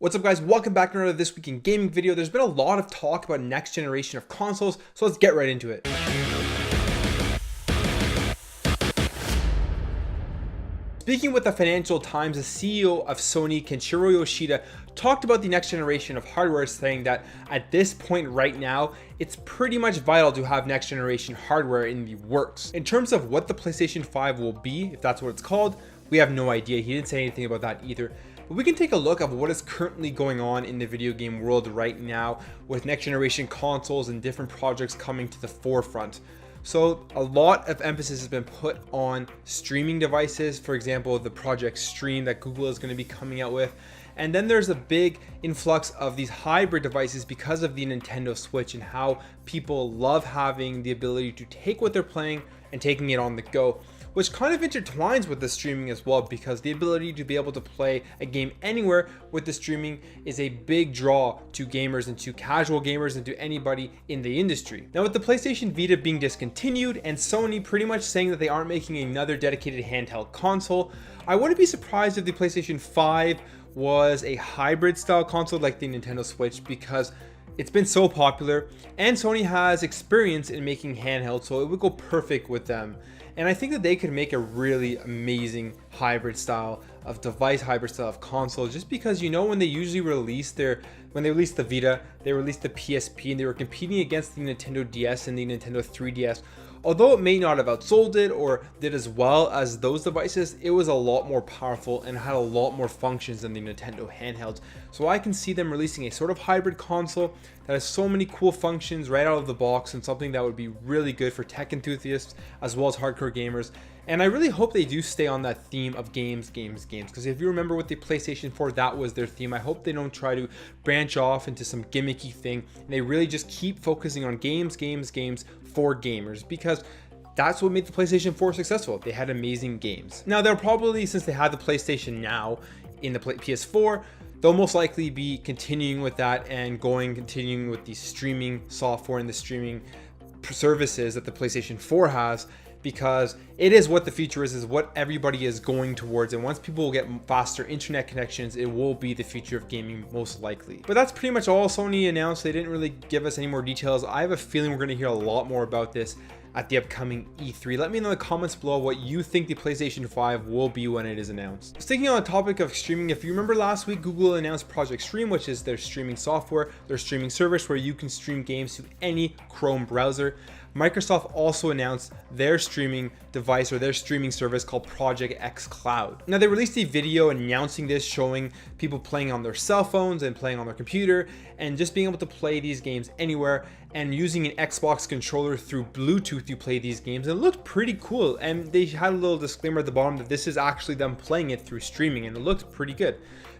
What's up guys, welcome back to another This Week in Gaming video. There's been a lot of talk about next generation of consoles, so let's get right into it. Speaking with the Financial Times, the CEO of Sony, Kenshiro Yoshida, talked about the next generation of hardware, saying that at this point right now, it's pretty much vital to have next generation hardware in the works. In terms of what the PlayStation 5 will be, if that's what it's called, we have no idea. He didn't say anything about that either. But we can take a look at what is currently going on in the video game world right now with next generation consoles and different projects coming to the forefront. So a lot of emphasis has been put on streaming devices, for example, the Project Stream that Google is going to be coming out with. And then there's a big influx of these hybrid devices because of the Nintendo Switch and how people love having the ability to take what they're playing and taking it on the go, which kind of intertwines with the streaming as well, because the ability to be able to play a game anywhere with the streaming is a big draw to gamers and to casual gamers and to anybody in the industry. Now with the PlayStation Vita being discontinued and Sony pretty much saying that they aren't making another dedicated handheld console, I wouldn't be surprised if the PlayStation 5 was a hybrid style console like the Nintendo Switch, because it's been so popular and Sony has experience in making handhelds, so it would go perfect with them. And I think that they could make a really amazing hybrid style of device, hybrid style of console, just because, you know, when they usually release when they released the Vita, they released the PSP and they were competing against the Nintendo DS and the Nintendo 3DS. Although it may not have outsold it or did as well as those devices, it was a lot more powerful and had a lot more functions than the Nintendo handhelds. So I can see them releasing a sort of hybrid console that has so many cool functions right out of the box, and something that would be really good for tech enthusiasts as well as hardcore gamers. And I really hope they do stay on that theme of games, because if you remember with the PlayStation 4, that was their theme. I hope they don't try to branch off into some gimmicky thing, and they really just keep focusing on games for gamers, because that's what made the PlayStation 4 successful. They had amazing games. Now they'll probably, since they have the PlayStation now in the PS4, they'll most likely be continuing with that and continuing with the streaming software and the streaming services that the PlayStation 4 has, because it is what the future is what everybody is going towards. And once people get faster internet connections, it will be the future of gaming most likely. But that's pretty much all Sony announced. They didn't really give us any more details. I have a feeling we're going to hear a lot more about this at the upcoming E3. Let me know in the comments below what you think the PlayStation 5 will be when it is announced. Sticking on the topic of streaming, if you remember last week, Google announced Project Stream, which is their streaming software, their streaming service where you can stream games to any Chrome browser. Microsoft also announced their streaming device or their streaming service called Project X Cloud. Now they released a video announcing this, showing people playing on their cell phones and playing on their computer and just being able to play these games anywhere, and using an Xbox controller through Bluetooth to play these games. And it looked pretty cool, and they had a little disclaimer at the bottom that this is actually them playing it through streaming, and it looked pretty good.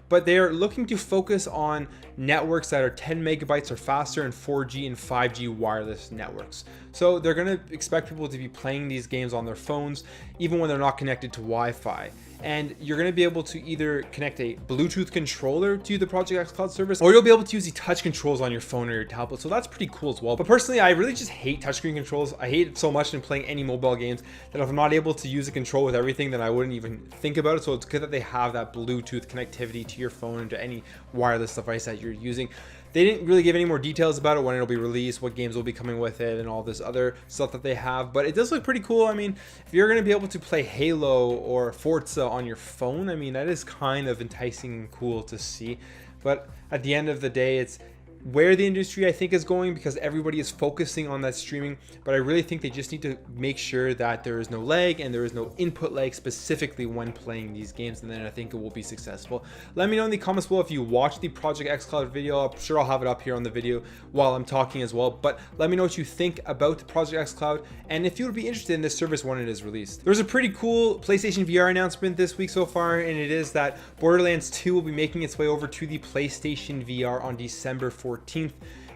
But they're looking to focus on networks that are 10 megabytes or faster and 4G and 5G wireless networks. So they're going to expect people to be playing these games on their phones, even when they're not connected to Wi-Fi. And you're going to be able to either connect a Bluetooth controller to the Project X Cloud service, or you'll be able to use the touch controls on your phone or your tablet. So that's pretty cool as well. But personally, I really just hate touchscreen controls. I hate it so much in playing any mobile games that if I'm not able to use a control with everything, then I wouldn't even think about it. So it's good that they have that Bluetooth connectivity to your phone and to any wireless device that you're using. They didn't really give any more details about it, when it'll be released, what games will be coming with it, and all this other stuff that they have. But it does look pretty cool. I mean, if you're going to be able to play Halo or Forza on your phone, I mean, that is kind of enticing and cool to see. But at the end of the day, it's where the industry I think is going, because everybody is focusing on that streaming. But I really think they just need to make sure that there is no lag and there is no input lag specifically when playing these games, and then I think it will be successful. Let me know in the comments below if you watched the Project X Cloud video. I'm sure I'll have it up here on the video while I'm talking as well. But let me know what you think about the Project X Cloud, and if you would be interested in this service when it is released. There's a pretty cool PlayStation VR announcement this week so far, and it is that Borderlands 2 will be making its way over to the PlayStation VR on December 14th.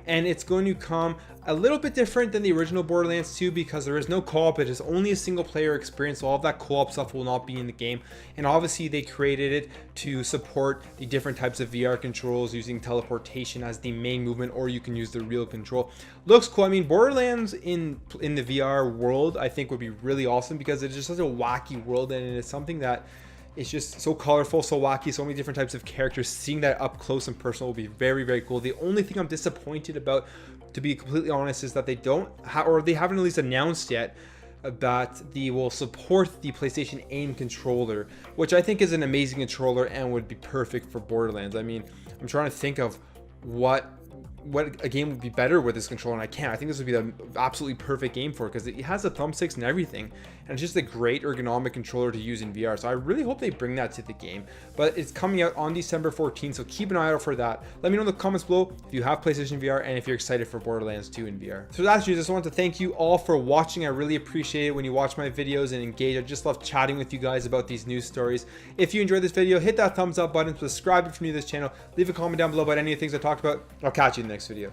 And it's going to come a little bit different than the original Borderlands 2, because there is no co-op. It is only a single player experience, so all of that co-op stuff will not be in the game. And obviously they created it to support the different types of VR controls, using teleportation as the main movement, or you can use the real control. Looks cool. I mean, Borderlands in the VR world I think would be really awesome, because it's just such a wacky world, and it's something that It's just so colorful, so wacky, so many different types of characters. Seeing that up close and personal will be very, very cool. The only thing I'm disappointed about, to be completely honest, is that they haven't at least announced yet that they will support the PlayStation Aim controller, which I think is an amazing controller and would be perfect for Borderlands. I mean, I'm trying to think of what a game would be better with this controller, and I can't. I think this would be the absolutely perfect game for it, because it has the thumbsticks and everything, and it's just a great ergonomic controller to use in VR. So I really hope they bring that to the game, but it's coming out on December 14th, so keep an eye out for that. Let me know in the comments below if you have PlayStation VR and if you're excited for Borderlands 2 in VR. So that's it. I just want to thank you all for watching. I really appreciate it when you watch my videos and engage. I just love chatting with you guys about these news stories. If you enjoyed this video, hit that thumbs up button, subscribe if you're new to this channel, leave a comment down below about any of the things I talked about. I'll catch you in the next video.